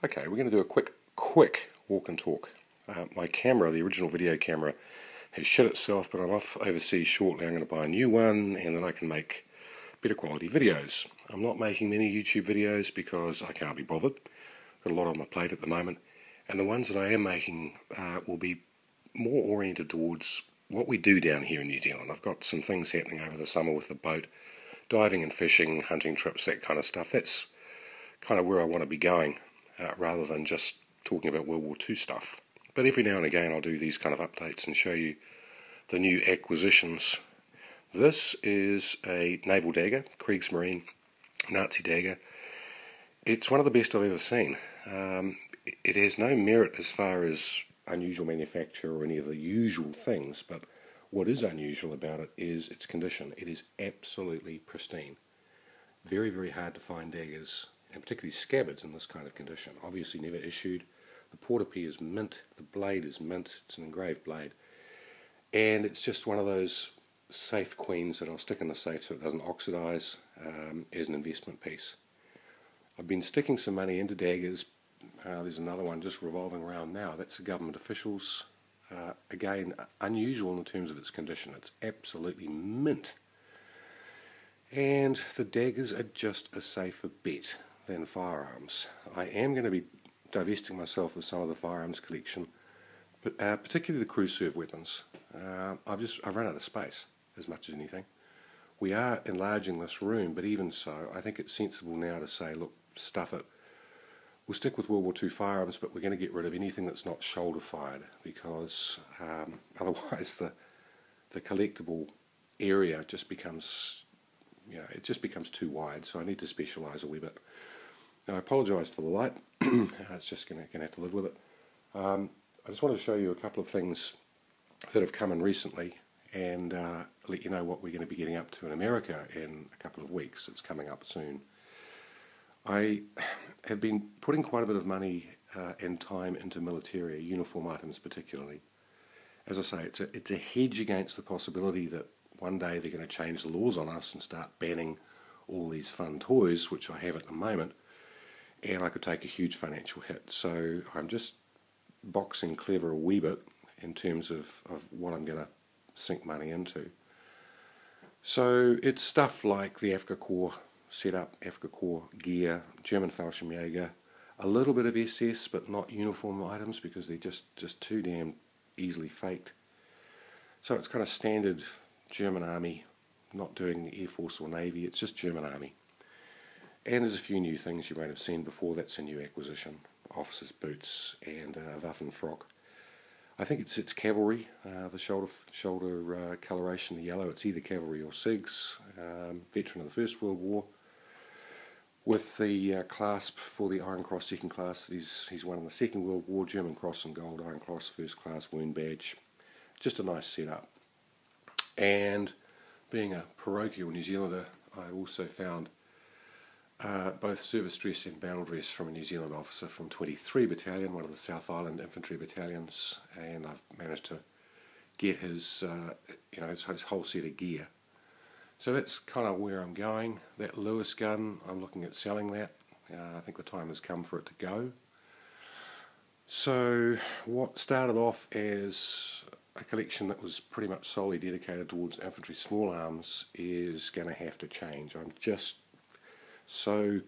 Okay, we're going to do a quick walk and talk. My camera, the original video camera, has shit itself, but I'm off overseas shortly. I'm going to buy a new one, and then I can make better quality videos. I'm not making many YouTube videos because I can't be bothered. Got a lot on my plate at the moment, and the ones that I am making will be more oriented towards what we do down here in New Zealand. I've got some things happening over the summer with the boat, diving and fishing, hunting trips, that kind of stuff. That's kind of where I want to be going, rather than just talking about World War II stuff. But every now and again I'll do these kind of updates and show you the new acquisitions. This is a naval dagger, Kriegsmarine Nazi dagger. It's one of the best I've ever seen. It has no merit as far as unusual manufacture or any of the usual things, but what is unusual about it is its condition. It is absolutely pristine. Very, very hard to find daggers, and particularly scabbards, in this kind of condition. Obviously never issued. The portapee is mint, the blade is mint, it's an engraved blade, and it's just one of those safe queens that I'll stick in the safe so it doesn't oxidize, as an investment piece. I've been sticking some money into daggers. There's another one just revolving around now. That's the government officials. Again, unusual in terms of its condition. It's absolutely mint. And the daggers are just a safer bet than firearms. I am going to be divesting myself of some of the firearms collection, but particularly the crew serve weapons. I've run out of space as much as anything. We are enlarging this room, but even so, I think it's sensible now to say, look, stuff it. We'll stick with World War II firearms, but we're going to get rid of anything that's not shoulder fired, because otherwise the collectible area just becomes, it just becomes too wide. So I need to specialise a wee bit. Now I apologise for the light. It's just going to have to live with it. I just wanted to show you a couple of things that have come in recently, and let you know what we're going to be getting up to in America in a couple of weeks. It's coming up soon. I have been putting quite a bit of money and time into military uniform items, particularly. As I say, it's a hedge against the possibility that one day they're going to change the laws on us and start banning all these fun toys, which I have at the moment, and I could take a huge financial hit. So I'm just boxing clever a wee bit in terms of what I'm going to sink money into. So it's stuff like the Afrika Korps setup, Afrika Korps gear, German Fallschirmjäger, a little bit of SS, but not uniform items because they're just too damn easily faked. So it's kind of standard German Army, not doing the Air Force or Navy, it's just German Army. And there's a few new things you might have seen before. That's a new acquisition. Officers' boots and Waffenfrock. I think it's cavalry, the shoulder coloration, the yellow. It's either cavalry or SIGs, veteran of the First World War, with the clasp for the Iron Cross second class. He's won in the Second World War, German Cross and Gold, Iron Cross first class wound badge. Just a nice setup. And being a parochial New Zealander, I also found both service dress and battle dress from a New Zealand officer from 23 Battalion, one of the South Island infantry battalions, and I've managed to get his whole set of gear. So that's kind of where I'm going. That Lewis gun, I'm looking at selling that. I think the time has come for it to go. So what started off as a collection that was pretty much solely dedicated towards infantry small arms is going to have to change. I'm just so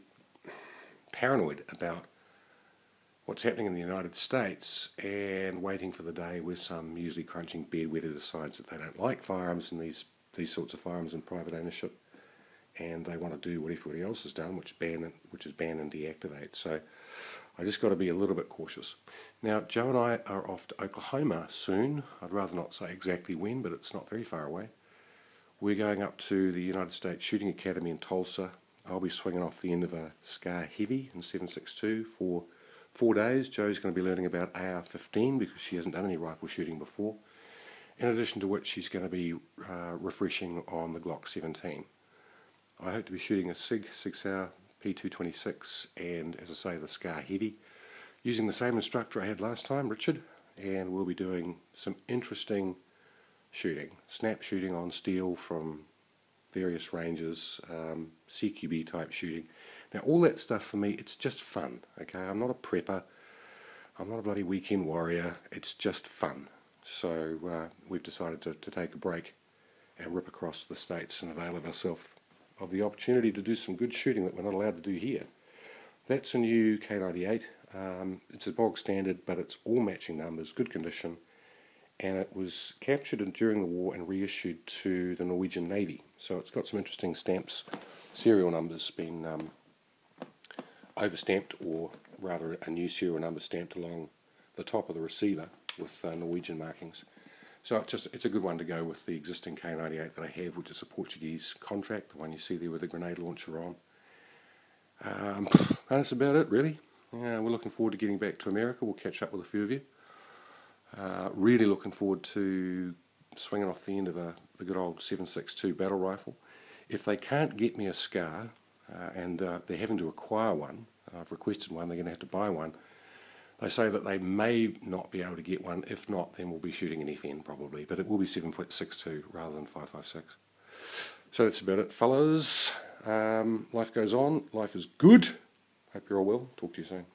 paranoid about what's happening in the United States and waiting for the day where some usually crunching bedwetter decides that they don't like firearms and these sorts of firearms in private ownership, and they want to do what everybody else has done, which is ban and deactivate. So I just got to be a little bit cautious. Now Joe and I are off to Oklahoma soon. I'd rather not say exactly when, but it's not very far away. We're going up to the United States Shooting Academy in Tulsa. I'll be swinging off the end of a Scar Heavy in 7.62 for 4 days. Joe's going to be learning about AR-15 because she hasn't done any rifle shooting before. In addition to which she's going to be refreshing on the Glock 17. I hope to be shooting a SIG 6-hour P226 and, as I say, the Scar Heavy, using the same instructor I had last time, Richard, and we'll be doing some interesting shooting. Snap shooting on steel from various ranges, CQB type shooting. Now all that stuff for me, it's just fun, okay? I'm not a prepper, I'm not a bloody weekend warrior, it's just fun. So we've decided to take a break and rip across the States and avail of ourselves of the opportunity to do some good shooting that we're not allowed to do here. That's a new K98. It's a bog standard, but it's all matching numbers, good condition, and it was captured during the war and reissued to the Norwegian Navy. So it's got some interesting stamps, serial numbers been overstamped, or rather a new serial number stamped along the top of the receiver with Norwegian markings. So it's a good one to go with the existing K98 that I have, which is a Portuguese contract, the one you see there with the grenade launcher on. And that's about it, really. We're looking forward to getting back to America. We'll catch up with a few of you. Really looking forward to swinging off the end of the good old 7.62 battle rifle. If they can't get me a SCAR, and they're having to acquire one, I've requested one, they're going to have to buy one. They say that they may not be able to get one. If not, then we'll be shooting an FN probably, but it will be 7.62 rather than 5.56. So that's about it, fellas. Life goes on. Life is good. Hope you're all well. Talk to you soon.